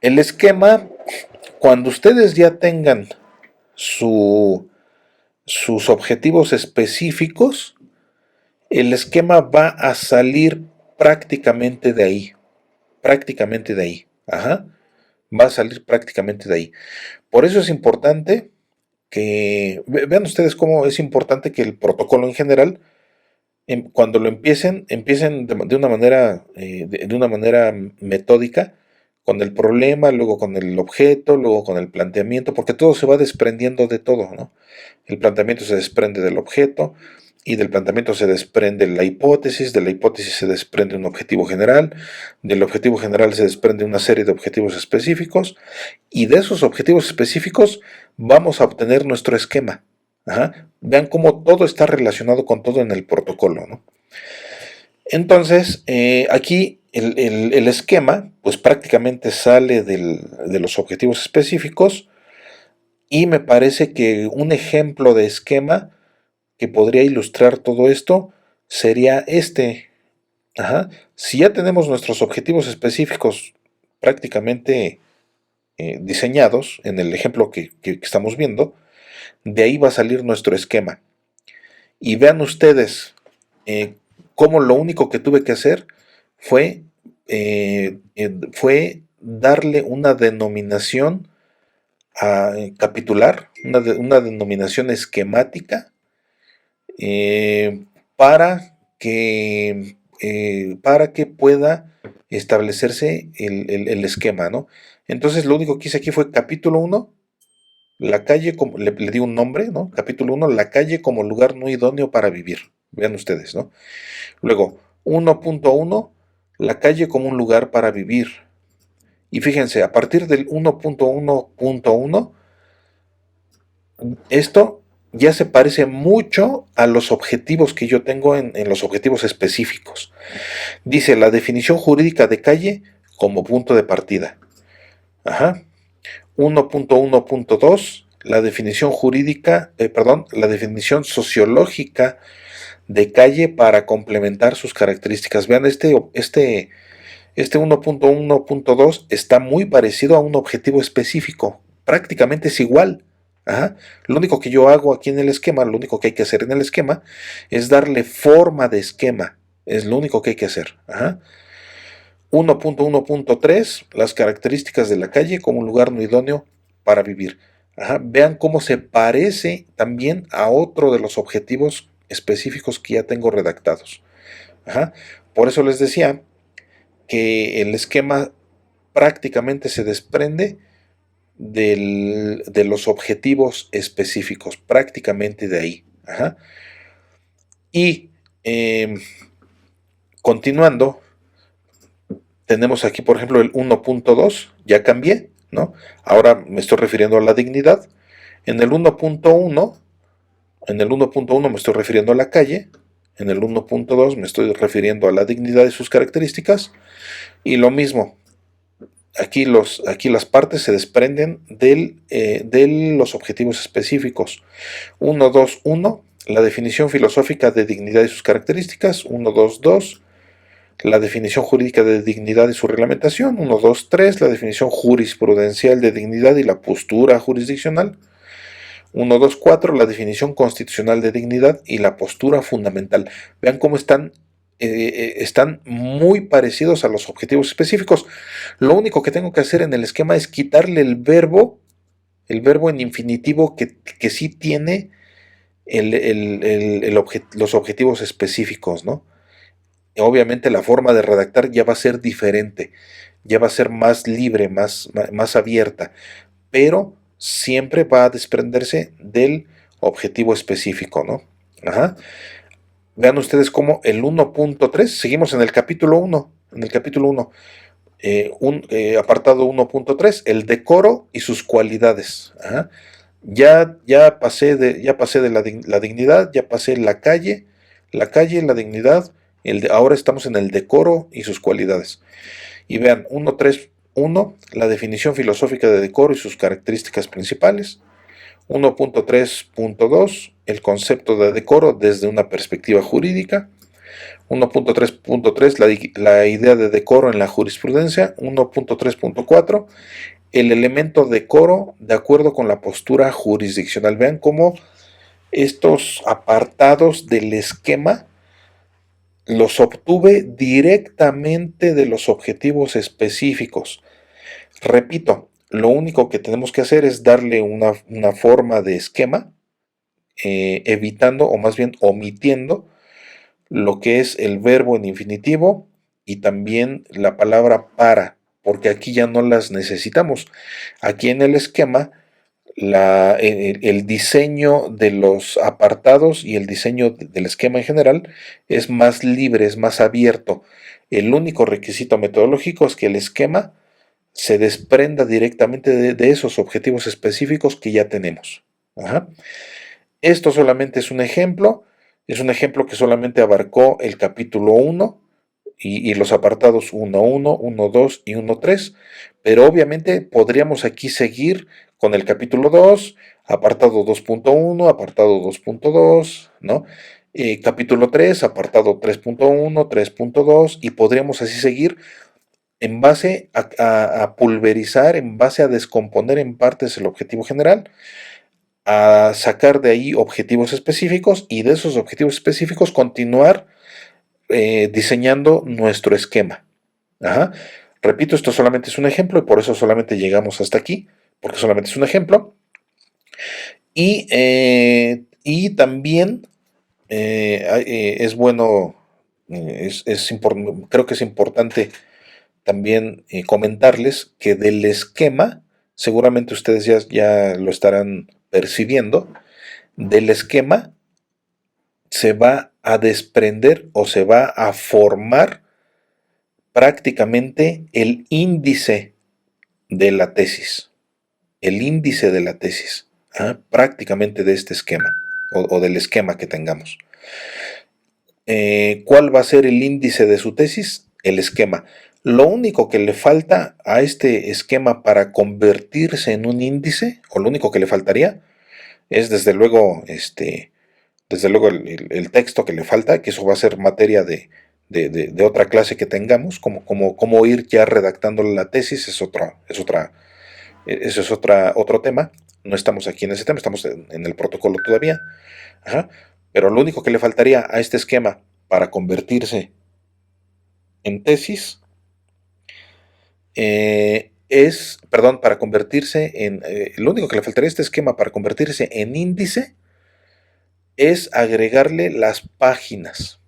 El esquema, cuando ustedes ya tengan sus objetivos específicos, el esquema va a salir prácticamente de ahí. Prácticamente de ahí. Ajá. Va a salir prácticamente de ahí. Por eso es importante que vean ustedes cómo es importante que el protocolo en general, cuando lo empiecen de una manera metódica, con el problema, luego con el objeto, luego con el planteamiento, porque todo se va desprendiendo de todo, ¿no? El planteamiento se desprende del objeto, y del planteamiento se desprende la hipótesis, de la hipótesis se desprende un objetivo general, del objetivo general se desprende una serie de objetivos específicos, y de esos objetivos específicos vamos a obtener nuestro esquema. Ajá. Vean cómo todo está relacionado con todo en el protocolo, ¿no? Entonces, aquí el esquema, pues prácticamente sale de los objetivos específicos, y me parece que un ejemplo de esquema que podría ilustrar todo esto sería este. Ajá. Si ya tenemos nuestros objetivos específicos prácticamente diseñados en el ejemplo que estamos viendo, de ahí va a salir nuestro esquema. Y vean ustedes cómo lo único que tuve que hacer fue, fue darle una denominación capitular, una denominación esquemática, eh, para que pueda establecerse el esquema, ¿no? Entonces lo único que hice aquí fue capítulo 1, la calle, como le di un nombre, ¿no? Capítulo 1, la calle como lugar no idóneo para vivir. Vean ustedes, ¿no? Luego, 1.1, la calle como un lugar para vivir. Y fíjense, a partir del 1.1.1, esto ya se parece mucho a los objetivos que yo tengo en los objetivos específicos. Dice la definición jurídica de calle como punto de partida. Ajá. 1.1.2, la definición jurídica, la definición sociológica de calle para complementar sus características. Vean, este 1.1.2 está muy parecido a un objetivo específico. Prácticamente es igual. Ajá. Lo único que yo hago aquí en el esquema, lo único que hay que hacer en el esquema es darle forma de esquema. Es lo único que hay que hacer. Ajá. 1.1.3, las características de la calle como un lugar no idóneo para vivir. Ajá. Vean cómo se parece también a otro de los objetivos específicos que ya tengo redactados. Ajá. Por eso les decía que el esquema prácticamente se desprende de los objetivos específicos, prácticamente de ahí. Ajá. Y continuando, tenemos aquí, por ejemplo, el 1.2, ya cambié, ¿no? Ahora me estoy refiriendo a la dignidad. En el 1.1, me estoy refiriendo a la calle. En el 1.2 me estoy refiriendo a la dignidad y sus características. Y lo mismo, aquí las partes se desprenden de los objetivos específicos. 1.2.1, la definición filosófica de dignidad y sus características. 1.2.2, la definición jurídica de dignidad y su reglamentación. 1.2.3, la definición jurisprudencial de dignidad y la postura jurisdiccional. 1.2.4, la definición constitucional de dignidad y la postura fundamental. Vean cómo están muy parecidos a los objetivos específicos. Lo único que tengo que hacer en el esquema es quitarle el verbo en infinitivo que sí tiene los objetivos específicos, ¿no? Obviamente la forma de redactar ya va a ser diferente, ya va a ser más libre, más abierta, pero siempre va a desprenderse del objetivo específico, ¿no? Ajá. Vean ustedes cómo el 1.3, seguimos en el capítulo 1, apartado 1.3, el decoro y sus cualidades. Ajá. Ya pasé de la dignidad, ya pasé la calle, la dignidad, ahora estamos en el decoro y sus cualidades. Y vean, 1.3.1, la definición filosófica de decoro y sus características principales. 1.3.2, el concepto de decoro desde una perspectiva jurídica. 1.3.3, la idea de decoro en la jurisprudencia. 1.3.4, el elemento decoro de acuerdo con la postura jurisdiccional. Vean cómo estos apartados del esquema los obtuve directamente de los objetivos específicos. Repito, lo único que tenemos que hacer es darle una forma de esquema, evitando o más bien omitiendo lo que es el verbo en infinitivo y también la palabra para, porque aquí ya no las necesitamos. Aquí en el esquema, el diseño de los apartados y el diseño del esquema en general es más libre, es más abierto. El único requisito metodológico es que el esquema se desprenda directamente de esos objetivos específicos que ya tenemos. Ajá. Esto solamente es un ejemplo que solamente abarcó el capítulo 1 y los apartados 1.1, 1.2 y 1.3, pero obviamente podríamos aquí seguir con el capítulo 2, apartado 2.1, apartado 2.2, ¿no? Capítulo 3, apartado 3.1, 3.2, y podríamos así seguir en base a pulverizar, en base a descomponer en partes el objetivo general, a sacar de ahí objetivos específicos y de esos objetivos específicos continuar diseñando nuestro esquema. Ajá. Repito, esto solamente es un ejemplo y por eso solamente llegamos hasta aquí, porque solamente es un ejemplo. Y también es bueno, creo que es importante también comentarles que del esquema, seguramente ustedes ya lo estarán percibiendo, del esquema se va a desprender o se va a formar prácticamente el índice de la tesis. El índice de la tesis, prácticamente de este esquema o del esquema que tengamos. ¿Cuál va a ser el índice de su tesis? El esquema. Lo único que le falta a este esquema para convertirse en un índice, o lo único que le faltaría, es desde luego el texto que le falta, que eso va a ser materia de otra clase que tengamos, como ir ya redactando la tesis, ese es otro tema. No estamos aquí en ese tema, estamos en el protocolo todavía. Ajá. Pero lo único que le faltaría a este esquema para convertirse en tesis para convertirse lo único que le faltaría a este esquema para convertirse en índice es agregarle las páginas.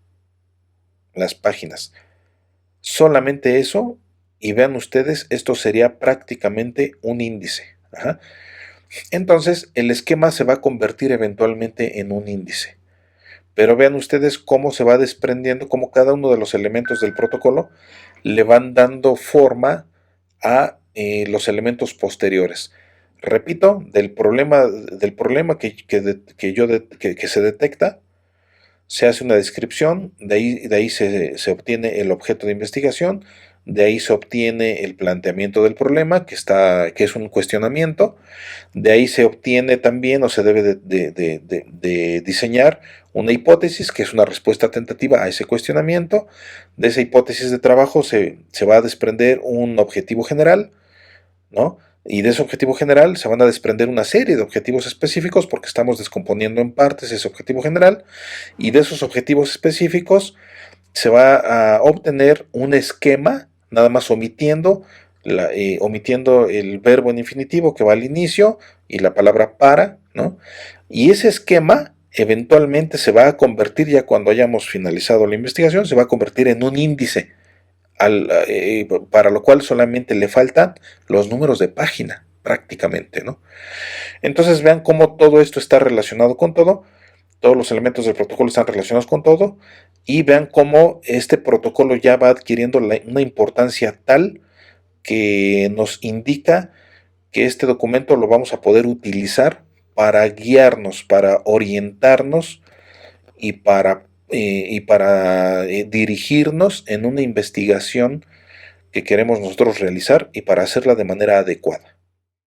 Las páginas. Solamente eso, y vean ustedes, esto sería prácticamente un índice. Ajá. Entonces, el esquema se va a convertir eventualmente en un índice. Pero vean ustedes cómo se va desprendiendo, cómo cada uno de los elementos del protocolo le van dando forma a los elementos posteriores. Repito, del problema que se detecta, se hace una descripción, de ahí se obtiene el objeto de investigación, de ahí se obtiene el planteamiento del problema, que es un cuestionamiento, de ahí se obtiene también o se debe de diseñar una hipótesis, que es una respuesta tentativa a ese cuestionamiento. De esa hipótesis de trabajo se va a desprender un objetivo general, ¿no? Y de ese objetivo general se van a desprender una serie de objetivos específicos porque estamos descomponiendo en partes ese objetivo general, y de esos objetivos específicos se va a obtener un esquema, nada más omitiendo el verbo en infinitivo que va al inicio y la palabra para, ¿no? Y ese esquema eventualmente se va a convertir, ya cuando hayamos finalizado la investigación, se va a convertir en un índice para lo cual solamente le faltan los números de página, prácticamente, ¿no? Entonces vean cómo todo esto está relacionado con todo, todos los elementos del protocolo están relacionados con todo, y vean cómo este protocolo ya va adquiriendo una importancia tal que nos indica que este documento lo vamos a poder utilizar para guiarnos, para orientarnos y para dirigirnos en una investigación que queremos nosotros realizar y para hacerla de manera adecuada.